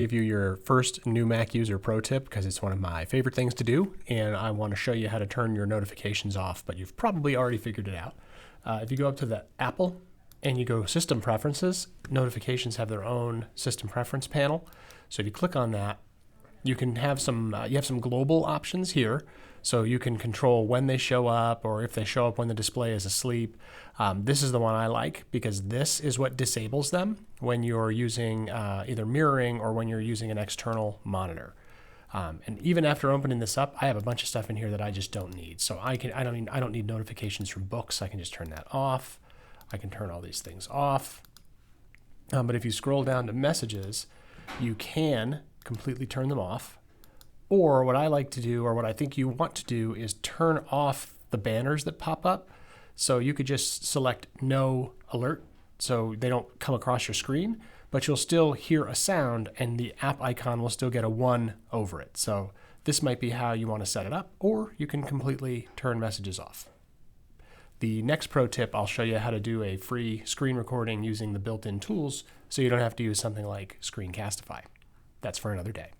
Give you your first new Mac user pro tip because it's one of my favorite things to do, and I want to show you how to turn your notifications off, but you've probably already figured it out. If you go up to the Apple and you go System Preferences, notifications have their own System Preference panel. So if you click on that, you can have some global options here, so you can control when they show up or if they show up when the display is asleep. This is the one I like because this is what disables them when you're using either mirroring or when you're using an external monitor. And even after opening this up, I have a bunch of stuff in here that I just don't need. So I don't need notifications from books. I can just turn that off. I can turn all these things off. But if you scroll down to messages, you can completely turn them off. Or what I like to do, or what I think you want to do, is turn off the banners that pop up. So you could just select no alert so they don't come across your screen, but you'll still hear a sound and the app icon will still get a 1 over it. So this might be how you want to set it up, or you can completely turn messages off. The next pro tip, I'll show you how to do a free screen recording using the built-in tools so you don't have to use something like Screencastify. That's for another day.